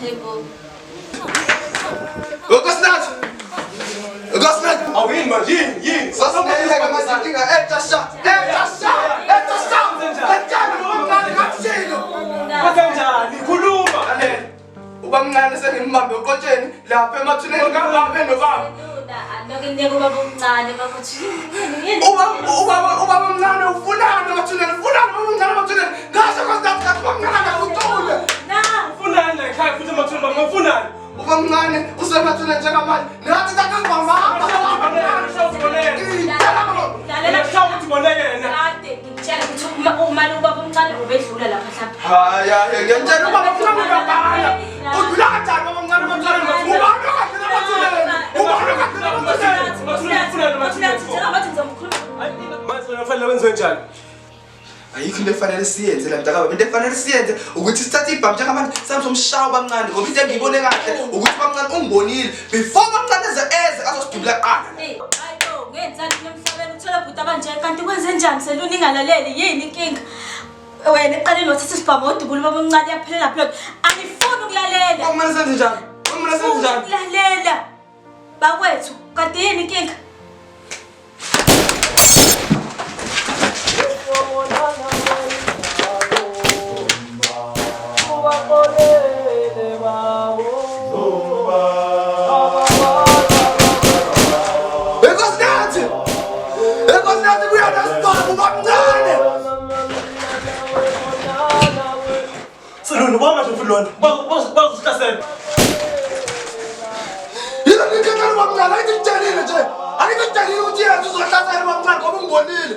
Yebo. Ukosinathi. Ukosinathi. Awini manje, yini? Sasineleka manje inkinga etasha. Kanjani ubamncane ngakushilo? Kanjani? Khuluma. Lalela. Ubamncane sengimbambe eqotsheni lapha emathuneni kababe nobaba. Anokunika ubaba omncane bakuthi yini? Ubaba omncane ufunani emathuneni? Ufunani ubaba omncane emathuneni? Ngasho Nkosinathi kathi ubamncane akakuthule. Ufunani la ekhaya futhi emathuneni bangafunani? Ubamncane usemathuneni njengamanje. Nathi sakuzibamba. Uma ubaba omncane ubedlula lapha mhlawumbe. Hayi ngiyantshela ubaba omncane uyabhala. Udlula kanjani ubaba omncane emathuneni? Ubani okathina emathuneni? Ubani okathina emathuneni? Manje kufanele wenziwe njani? Ayikho into efanele siyenze la mntakababa. Into efanele siyenze ukuthi sithathe ibhamu njengamanje samshaya ubamncane ngoba into engiyibone kahle ukuthi ubamncane ungibonile before ubamncane eze azosidubula kuqala. Hayibo, ngenzani emhlabeni uthola bhuti abanje kanti kwenze njani seluni ingalaleli yini inkinga? Wena eqaleni wathatha isibhamu odubula ubaba omncane yaphelela phela. Angifuni ukulalela. Kumele senze njani? Kumele senze njani? Ukulalela. Bakwethu, kanti yini inkinga? Nkosinathi kuyadasibhamu ubamncane. Selona ubama nje futhi lona. Bazosihlasela. Yini ngikhetha ubamncane? Ayikho ngitshelile nje. Ayikho ngitshelile ukuthi yena uzohlasela ubamncane ngoba ungibonile.